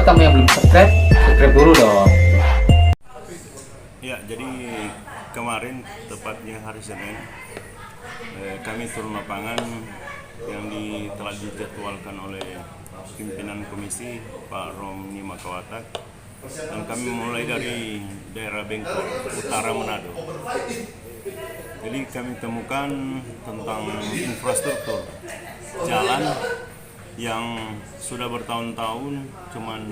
Buat kamu yang belum subscribe dulu dong. Ya, jadi kemarin tepatnya hari Senin kami turun lapangan yang telah dijadwalkan oleh pimpinan komisi Pak Romni Makawatak, dan kami mulai dari daerah Bengkok Utara Manado. Jadi kami temukan tentang infrastruktur jalan yang sudah bertahun-tahun cuman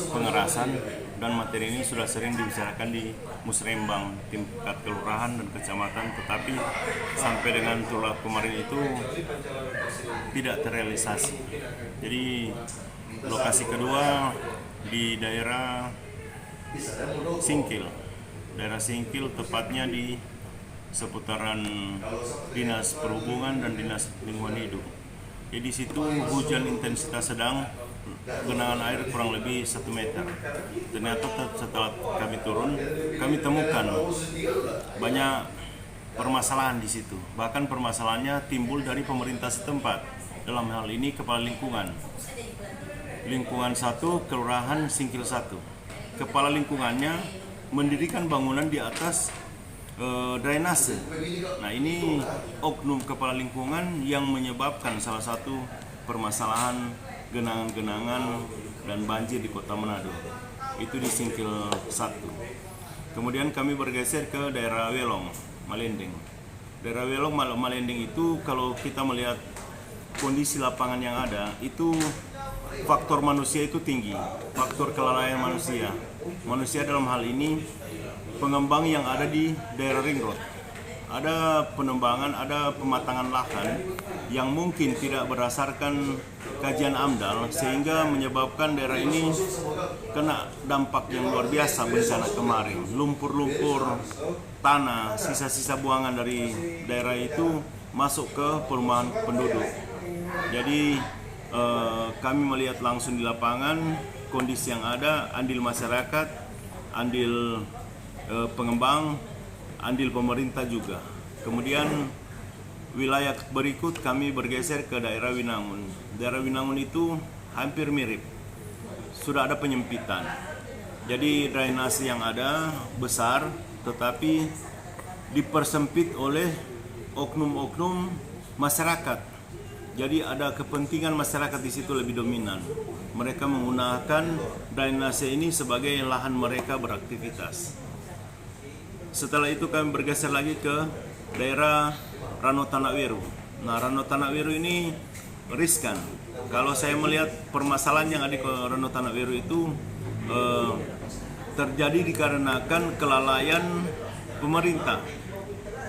pengerasan, dan materi ini sudah sering dibicarakan di musrembang tingkat kelurahan dan kecamatan, tetapi sampai dengan tulap kemarin itu tidak terrealisasi. Jadi lokasi kedua di daerah Singkil, tepatnya di seputaran Dinas Perhubungan dan Dinas Lingkungan Hidup. Jadi di situ hujan intensitas sedang, genangan air kurang lebih 1 meter. Ternyata setelah kami turun, kami temukan banyak permasalahan di situ. Bahkan permasalahannya timbul dari pemerintah setempat. Dalam hal ini Kepala Lingkungan 1, Kelurahan Singkil 1. Kepala lingkungannya mendirikan bangunan di atas drainase. Nah, ini oknum kepala lingkungan yang menyebabkan salah satu permasalahan genangan-genangan dan banjir di Kota Manado. Itu di Singkil 1. Kemudian kami bergeser ke daerah Welong, Malendeng. Daerah Welong, Malendeng itu kalau kita melihat kondisi lapangan yang ada, itu faktor manusia itu tinggi, faktor kelalaian manusia. Manusia dalam hal ini pengembang yang ada di daerah Ring Road. Ada penembangan, ada pematangan lahan yang mungkin tidak berdasarkan kajian AMDAL, sehingga menyebabkan daerah ini kena dampak yang luar biasa bencana kemarin. Lumpur-lumpur tanah, sisa-sisa buangan dari daerah itu masuk ke perumahan penduduk. Jadi kami melihat langsung di lapangan kondisi yang ada, andil masyarakat, andil pengembang, andil pemerintah juga. Kemudian wilayah berikut kami bergeser ke daerah Winangun. Daerah Winangun itu hampir mirip, sudah ada penyempitan. Jadi drainase yang ada besar, tetapi dipersempit oleh oknum-oknum masyarakat. Jadi ada kepentingan masyarakat di situ lebih dominan. Mereka menggunakan drainase ini sebagai lahan mereka beraktivitas. Setelah itu kami bergeser lagi ke daerah Rano Tanakwiru. Nah, Rano Tanakwiru ini riskan. Kalau saya melihat permasalahan yang ada di Rano Tanakwiru itu terjadi dikarenakan kelalaian pemerintah.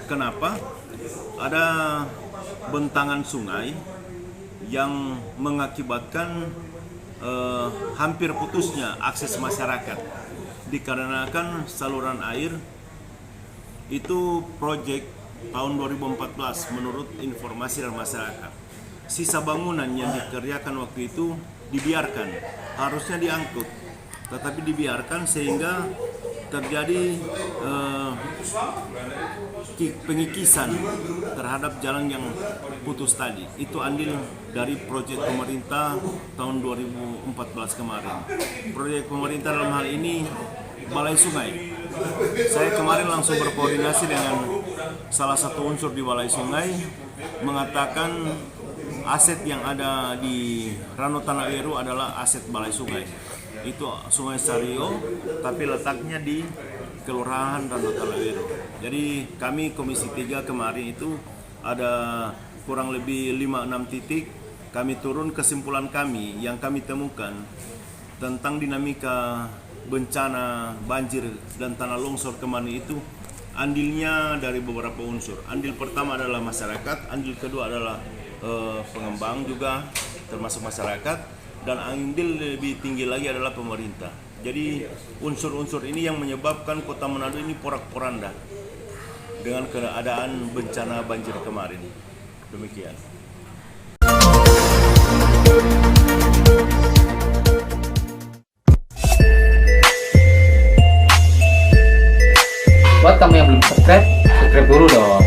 Kenapa? Ada bentangan sungai yang mengakibatkan hampir putusnya akses masyarakat, dikarenakan saluran air itu proyek tahun 2014 menurut informasi dari masyarakat. Sisa bangunan yang dikerjakan waktu itu dibiarkan, harusnya diangkut, tetapi dibiarkan sehingga terjadi pengikisan terhadap jalan yang putus tadi. Itu andil dari proyek pemerintah tahun 2014 kemarin. Proyek pemerintah dalam hal ini Balai Sungai. Saya kemarin langsung berkoordinasi dengan salah satu unsur di Balai Sungai, mengatakan aset yang ada di Rano Tanakwiru adalah aset Balai Sungai. Itu Sungai Sario, tapi letaknya di Kelurahan Rano Tanakwiru. Jadi kami Komisi 3 kemarin itu ada kurang lebih 5-6 titik. Kami turun, kesimpulan kami yang kami temukan tentang dinamika bencana banjir dan tanah longsor kemarin itu andilnya dari beberapa unsur. Andil pertama adalah masyarakat, andil kedua adalah pengembang juga termasuk masyarakat, dan andil lebih tinggi lagi adalah pemerintah. Jadi unsur-unsur ini yang menyebabkan Kota Manado ini porak-poranda dengan keadaan bencana banjir kemarin. Demikian. Buat kamu yang belum subscribe dulu dong.